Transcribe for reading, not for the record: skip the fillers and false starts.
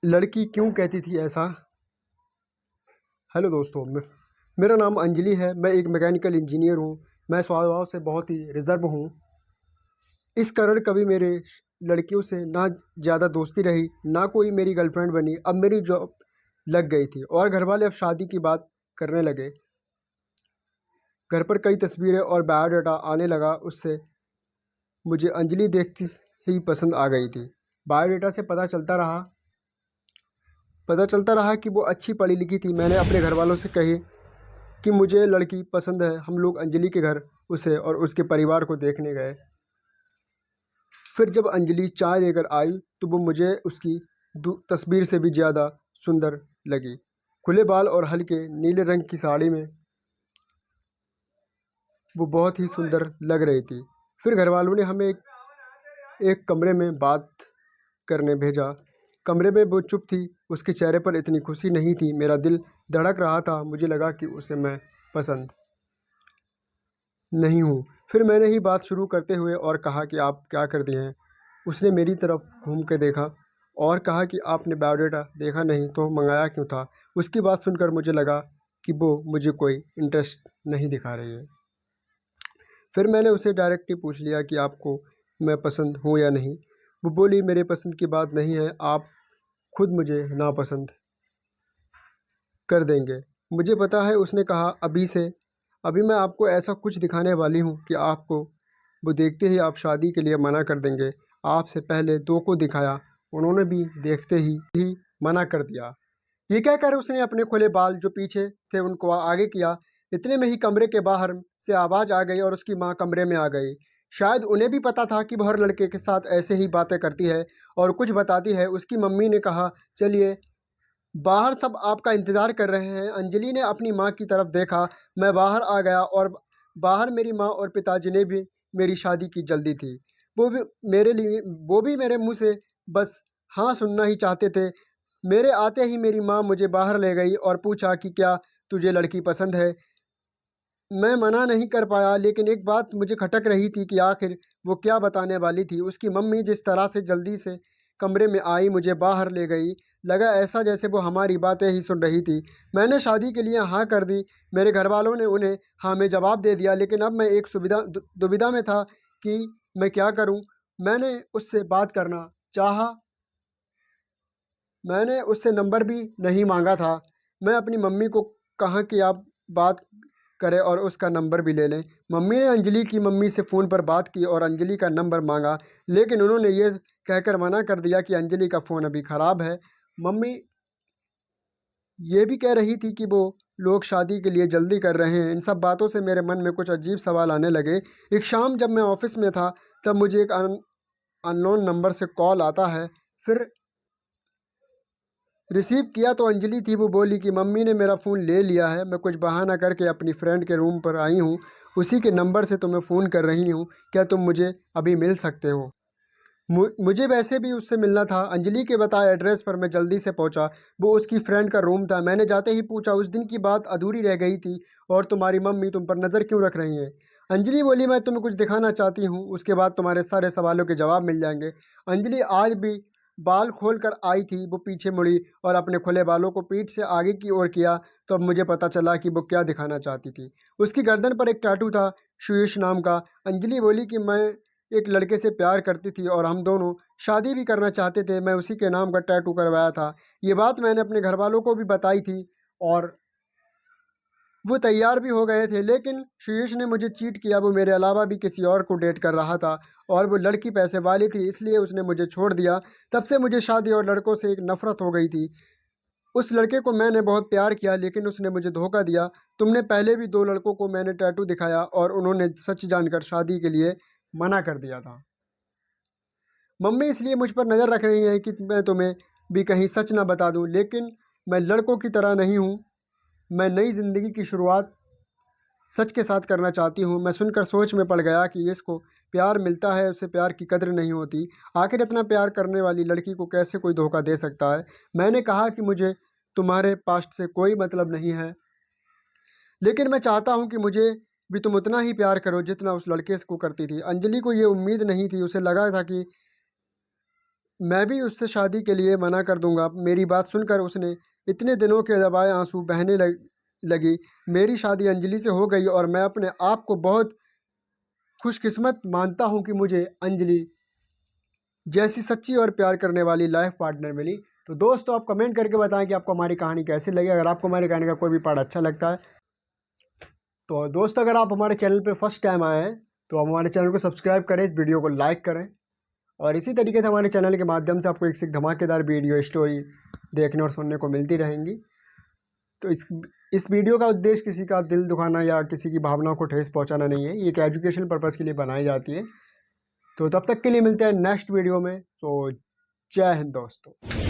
लड़की क्यों कहती थी ऐसा। हेलो दोस्तों, मेरा नाम अंजलि है। मैं एक मैकेनिकल इंजीनियर हूँ। मैं स्वभाव से बहुत ही रिजर्व हूँ। इस कारण कभी मेरे लड़कियों से ना ज़्यादा दोस्ती रही, ना कोई मेरी गर्लफ्रेंड बनी। अब मेरी जॉब लग गई थी और घर वाले अब शादी की बात करने लगे। घर पर कई तस्वीरें और बायोडाटा आने लगा। उससे मुझे अंजलि देखती ही पसंद आ गई थी। बायोडाटा से पता चलता रहा कि वो अच्छी पढ़ी लिखी थी। मैंने अपने घर वालों से कही कि मुझे लड़की पसंद है। हम लोग अंजलि के घर उसे और उसके परिवार को देखने गए। फिर जब अंजलि चाय लेकर आई तो वो मुझे उसकी तस्वीर से भी ज़्यादा सुंदर लगी। खुले बाल और हल्के नीले रंग की साड़ी में वो बहुत ही सुंदर लग रही थी। फिर घर वालों ने हमें एक कमरे में बात करने भेजा। कमरे में वो चुप थी। उसके चेहरे पर इतनी खुशी नहीं थी। मेरा दिल धड़क रहा था। मुझे लगा कि उसे मैं पसंद नहीं हूँ। फिर मैंने ही बात शुरू करते हुए और कहा कि आप क्या करती हैं। उसने मेरी तरफ घूम के देखा और कहा कि आपने बायोडाटा देखा नहीं तो मंगाया क्यों था। उसकी बात सुनकर मुझे लगा कि वो मुझे कोई इंटरेस्ट नहीं दिखा रही है। फिर मैंने उसे डायरेक्टली पूछ लिया कि आपको मैं पसंद हूँ या नहीं। वो बोली मेरे पसंद की बात नहीं है, आप खुद मुझे नापसंद कर देंगे। मुझे पता है। उसने कहा अभी मैं आपको ऐसा कुछ दिखाने वाली हूँ कि आपको वो देखते ही आप शादी के लिए मना कर देंगे। आपसे पहले दो को दिखाया, उन्होंने भी देखते ही मना कर दिया। ये कहकर उसने अपने खुले बाल जो पीछे थे उनको आगे किया। इतने में ही कमरे के बाहर से आवाज़ आ गई और उसकी माँ कमरे में आ गई। शायद उन्हें भी पता था कि वह हर लड़के के साथ ऐसे ही बातें करती है और कुछ बताती है। उसकी मम्मी ने कहा, चलिए बाहर सब आपका इंतज़ार कर रहे हैं। अंजलि ने अपनी माँ की तरफ देखा। मैं बाहर आ गया और बाहर मेरी माँ और पिताजी ने भी मेरी शादी की जल्दी थी। वो भी मेरे मुंह से बस हाँ सुनना ही चाहते थे। मेरे आते ही मेरी माँ मुझे बाहर ले गई और पूछा कि क्या तुझे लड़की पसंद है। मैं मना नहीं कर पाया, लेकिन एक बात मुझे खटक रही थी कि आखिर वो क्या बताने वाली थी। उसकी मम्मी जिस तरह से जल्दी से कमरे में आई, मुझे बाहर ले गई, लगा ऐसा जैसे वो हमारी बातें ही सुन रही थी। मैंने शादी के लिए हाँ कर दी। मेरे घर वालों ने उन्हें हाँ में जवाब दे दिया, लेकिन अब मैं एक दुविधा में था कि मैं क्या करूं। मैंने उससे बात करना चाहा। मैंने उससे नंबर भी नहीं मांगा था। मैं अपनी मम्मी को कहा कि आप बात करें और उसका नंबर भी ले लें। मम्मी ने अंजलि की मम्मी से फ़ोन पर बात की और अंजलि का नंबर मांगा, लेकिन उन्होंने ये कहकर मना कर दिया कि अंजलि का फ़ोन अभी ख़राब है। मम्मी ये भी कह रही थी कि वो लोग शादी के लिए जल्दी कर रहे हैं। इन सब बातों से मेरे मन में कुछ अजीब सवाल आने लगे। एक शाम जब मैं ऑफिस में था तब मुझे एक अननोन नंबर से कॉल आता है। फिर रिसीव किया तो अंजलि थी। वो बोली कि मम्मी ने मेरा फ़ोन ले लिया है, मैं कुछ बहाना करके अपनी फ्रेंड के रूम पर आई हूँ, उसी के नंबर से तुम्हें फ़ोन कर रही हूँ, क्या तुम मुझे अभी मिल सकते हो। मुझे वैसे भी उससे मिलना था। अंजलि के बताए एड्रेस पर मैं जल्दी से पहुंचा। वो उसकी फ्रेंड का रूम था। मैंने जाते ही पूछा, उस दिन की बात अधूरी रह गई थी और तुम्हारी मम्मी तुम पर नज़र क्यों रख रही हैं। अंजलि बोली, मैं तुम्हें कुछ दिखाना चाहती हूँ, उसके बाद तुम्हारे सारे सवालों के जवाब मिल जाएंगे। अंजलि आज भी बाल खोल कर आई थी। वो पीछे मुड़ी और अपने खुले बालों को पीठ से आगे की ओर किया तो अब मुझे पता चला कि वो क्या दिखाना चाहती थी। उसकी गर्दन पर एक टैटू था, सुयश नाम का। अंजलि बोली कि मैं एक लड़के से प्यार करती थी और हम दोनों शादी भी करना चाहते थे। मैं उसी के नाम का टैटू करवाया था। ये बात मैंने अपने घर वालों को भी बताई थी और वो तैयार भी हो गए थे, लेकिन सुयश ने मुझे चीट किया। वो मेरे अलावा भी किसी और को डेट कर रहा था और वो लड़की पैसे वाली थी, इसलिए उसने मुझे छोड़ दिया। तब से मुझे शादी और लड़कों से एक नफ़रत हो गई थी। उस लड़के को मैंने बहुत प्यार किया, लेकिन उसने मुझे धोखा दिया। तुमने पहले भी दो लड़कों को मैंने टैटू दिखाया और उन्होंने सच जानकर शादी के लिए मना कर दिया था। मम्मी इसलिए मुझ पर नज़र रख रही हैं कि मैं तुम्हें भी कहीं सच ना बता दूं, लेकिन मैं लड़कों की तरह नहीं हूं। मैं नई ज़िंदगी की शुरुआत सच के साथ करना चाहती हूं। मैं सुनकर सोच में पड़ गया कि इसको प्यार मिलता है, उसे प्यार की कद्र नहीं होती। आखिर इतना प्यार करने वाली लड़की को कैसे कोई धोखा दे सकता है। मैंने कहा कि मुझे तुम्हारे पास्ट से कोई मतलब नहीं है, लेकिन मैं चाहता हूं कि मुझे भी तुम उतना ही प्यार करो जितना उस लड़के को करती थी। अंजलि को ये उम्मीद नहीं थी। उसे लगा था कि मैं भी उससे शादी के लिए मना कर दूंगा। मेरी बात सुनकर उसने इतने दिनों के दबाए आंसू बहने लगी। मेरी शादी अंजलि से हो गई और मैं अपने आप को बहुत खुशकिस्मत मानता हूँ कि मुझे अंजलि जैसी सच्ची और प्यार करने वाली लाइफ पार्टनर मिली। तो दोस्तों आप कमेंट करके बताएं कि आपको हमारी कहानी कैसी लगी। अगर आपको हमारी कहानी का कोई भी पार्ट अच्छा लगता है तो दोस्तों अगर आप हमारे चैनल पे फर्स्ट टाइम आए हैं तो आप हमारे चैनल को सब्सक्राइब करें, इस वीडियो को लाइक करें और इसी तरीके से हमारे चैनल के माध्यम से आपको एक से एक धमाकेदार वीडियो स्टोरी देखने और सुनने को मिलती रहेंगी। तो इस वीडियो का उद्देश्य किसी का दिल दुखाना या किसी की भावनाओं को ठेस पहुंचाना नहीं है। ये एक एजुकेशन पर्पज़ के लिए बनाई जाती है। तो तब तक के लिए मिलते हैं नेक्स्ट वीडियो में। तो जय हिंद दोस्तों।